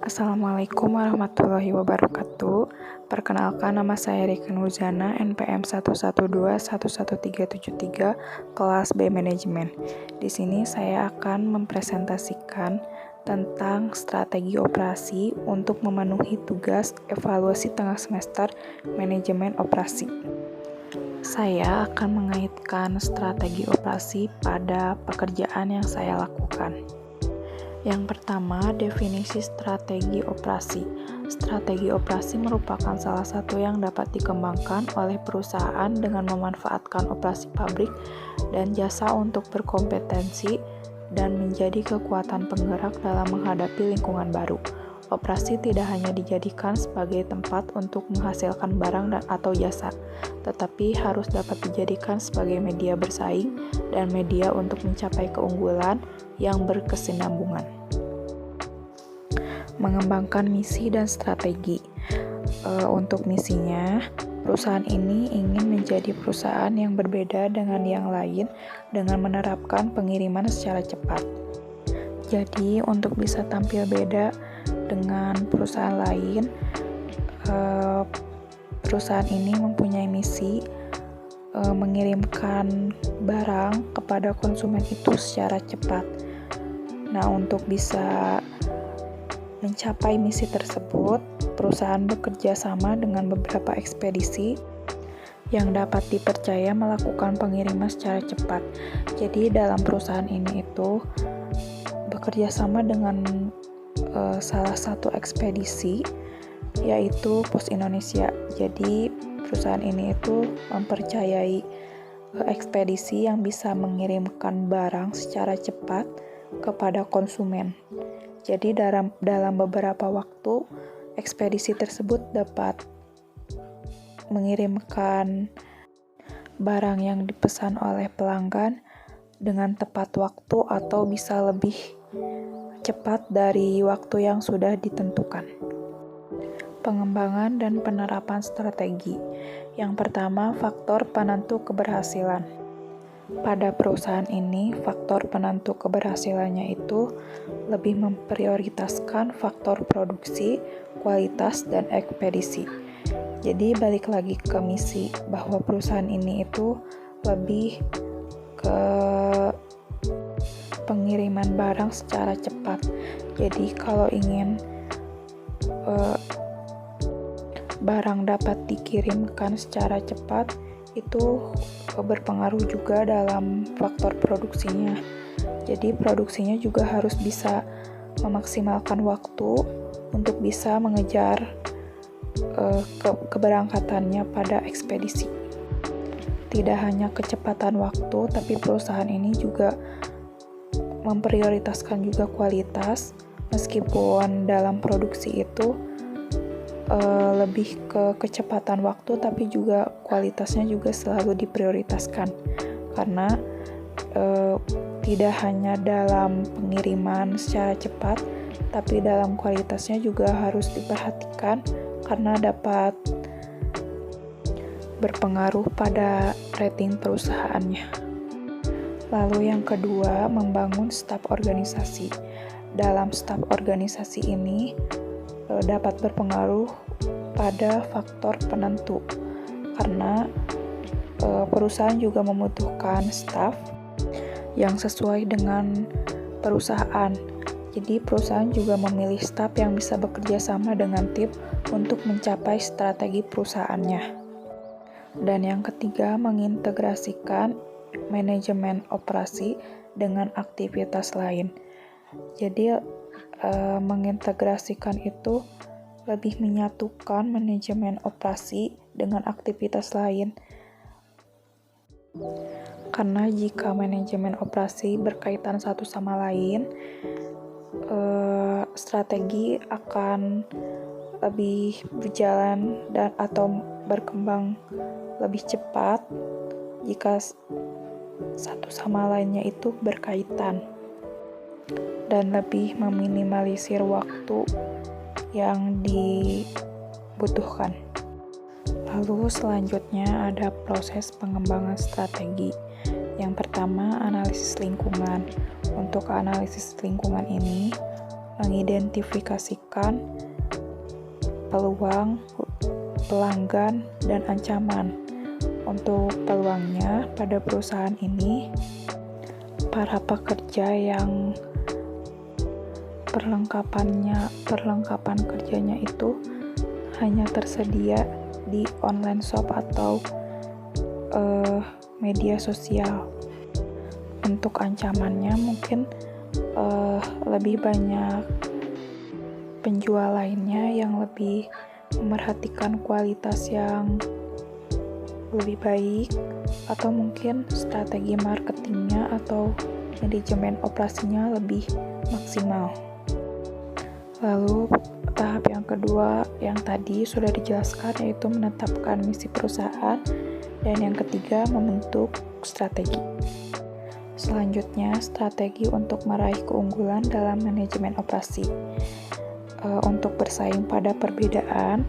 Assalamualaikum warahmatullahi wabarakatuh. Perkenalkan, nama saya Rika Nurzana, NPM 112113373, kelas B Manajemen. Di sini saya akan mempresentasikan tentang strategi operasi untuk memenuhi tugas evaluasi tengah semester manajemen operasi. Saya akan mengaitkan strategi operasi pada pekerjaan yang saya lakukan. Yang pertama, definisi strategi operasi. Strategi operasi merupakan salah satu yang dapat dikembangkan oleh perusahaan dengan memanfaatkan operasi pabrik dan jasa untuk berkompetensi dan menjadi kekuatan penggerak dalam menghadapi lingkungan baru. Operasi tidak hanya dijadikan sebagai tempat untuk menghasilkan barang atau jasa, tetapi harus dapat dijadikan sebagai media bersaing dan media untuk mencapai keunggulan yang berkesinambungan. Mengembangkan misi dan strategi. Untuk misinya, perusahaan ini ingin menjadi perusahaan yang berbeda dengan yang lain dengan menerapkan pengiriman secara cepat. Jadi, untuk bisa tampil beda dengan perusahaan lain, perusahaan ini mempunyai misi mengirimkan barang kepada konsumen itu secara cepat. Nah, untuk bisa mencapai misi tersebut, perusahaan bekerja sama dengan beberapa ekspedisi yang dapat dipercaya melakukan pengiriman secara cepat. Jadi, dalam perusahaan ini itu bekerja sama dengan salah satu ekspedisi, yaitu Pos Indonesia. Jadi, perusahaan ini itu mempercayai ekspedisi yang bisa mengirimkan barang secara cepat kepada konsumen. Jadi dalam beberapa waktu, ekspedisi tersebut dapat mengirimkan barang yang dipesan oleh pelanggan dengan tepat waktu atau bisa lebih cepat dari waktu yang sudah ditentukan. Pengembangan dan penerapan strategi. Yang pertama, faktor penentu keberhasilan. Pada perusahaan ini, faktor penentu keberhasilannya itu lebih memprioritaskan faktor produksi, kualitas, dan ekspedisi. Jadi balik lagi ke misi, bahwa perusahaan ini itu lebih ke pengiriman barang secara cepat. Jadi kalau ingin barang dapat dikirimkan secara cepat, itu berpengaruh juga dalam faktor produksinya. Jadi produksinya juga harus bisa memaksimalkan waktu untuk bisa mengejar keberangkatannya pada ekspedisi. Tidak hanya kecepatan waktu, tapi perusahaan ini juga memprioritaskan juga kualitas, meskipun dalam produksi itu lebih ke kecepatan waktu, tapi juga kualitasnya juga selalu diprioritaskan, karena tidak hanya dalam pengiriman secara cepat, tapi dalam kualitasnya juga harus diperhatikan karena dapat berpengaruh pada rating perusahaannya. Lalu yang kedua, membangun staf organisasi. Dalam staf organisasi ini dapat berpengaruh pada faktor penentu, karena perusahaan juga membutuhkan staf yang sesuai dengan perusahaan. Jadi perusahaan juga memilih staf yang bisa bekerja sama dengan tim untuk mencapai strategi perusahaannya. Dan yang ketiga, mengintegrasikan manajemen operasi dengan aktivitas lain. Jadi mengintegrasikan itu lebih menyatukan manajemen operasi dengan aktivitas lain. Karena jika manajemen operasi berkaitan satu sama lain, strategi akan lebih berjalan atau berkembang lebih cepat jika satu sama lainnya itu berkaitan, dan lebih meminimalisir waktu yang dibutuhkan. Lalu selanjutnya ada proses pengembangan strategi. Yang pertama, analisis lingkungan. Untuk analisis lingkungan ini mengidentifikasikan peluang, pelanggan, dan ancaman. Untuk peluangnya, pada perusahaan ini, para pekerja yang perlengkapan kerjanya itu hanya tersedia di online shop atau media sosial. Untuk ancamannya mungkin lebih banyak penjual lainnya yang lebih memerhatikan kualitas yang lebih baik, atau mungkin strategi marketingnya atau manajemen operasinya lebih maksimal. Lalu tahap yang kedua yang tadi sudah dijelaskan, yaitu menetapkan misi perusahaan, dan yang ketiga membentuk strategi. Selanjutnya, strategi untuk meraih keunggulan dalam manajemen operasi. Untuk bersaing pada perbedaan,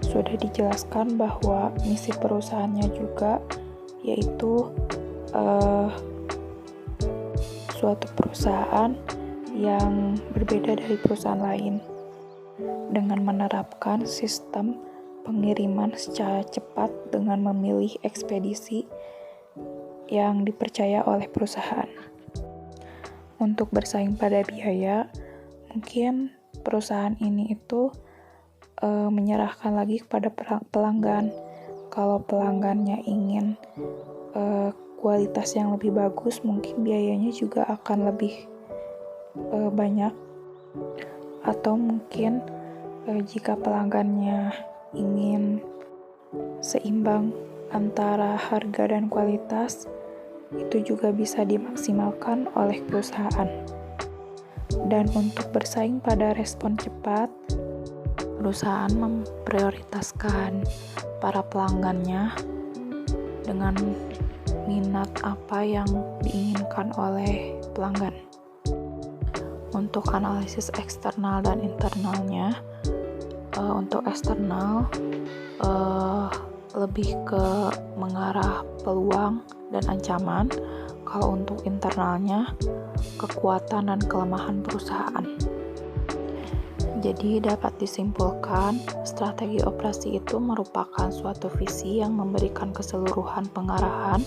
sudah dijelaskan bahwa misi perusahaannya juga, yaitu suatu perusahaan yang berbeda dari perusahaan lain dengan menerapkan sistem pengiriman secara cepat dengan memilih ekspedisi yang dipercaya oleh perusahaan. Untuk bersaing pada biaya, mungkin perusahaan ini itu menyerahkan lagi kepada pelanggan. Kalau pelanggannya ingin kualitas yang lebih bagus, mungkin biayanya juga akan lebih banyak. Atau mungkin jika pelanggannya ingin seimbang antara harga dan kualitas, itu juga bisa dimaksimalkan oleh perusahaan. Dan untuk bersaing pada respon cepat, perusahaan memprioritaskan para pelanggannya dengan minat apa yang diinginkan oleh pelanggan. Untuk analisis eksternal dan internalnya, untuk eksternal lebih ke mengarah peluang dan ancaman. Kalau untuk internalnya, kekuatan dan kelemahan perusahaan. Jadi dapat disimpulkan, strategi operasi itu merupakan suatu visi yang memberikan keseluruhan pengarahan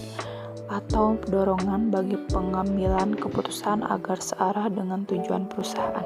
atau dorongan bagi pengambilan keputusan agar searah dengan tujuan perusahaan.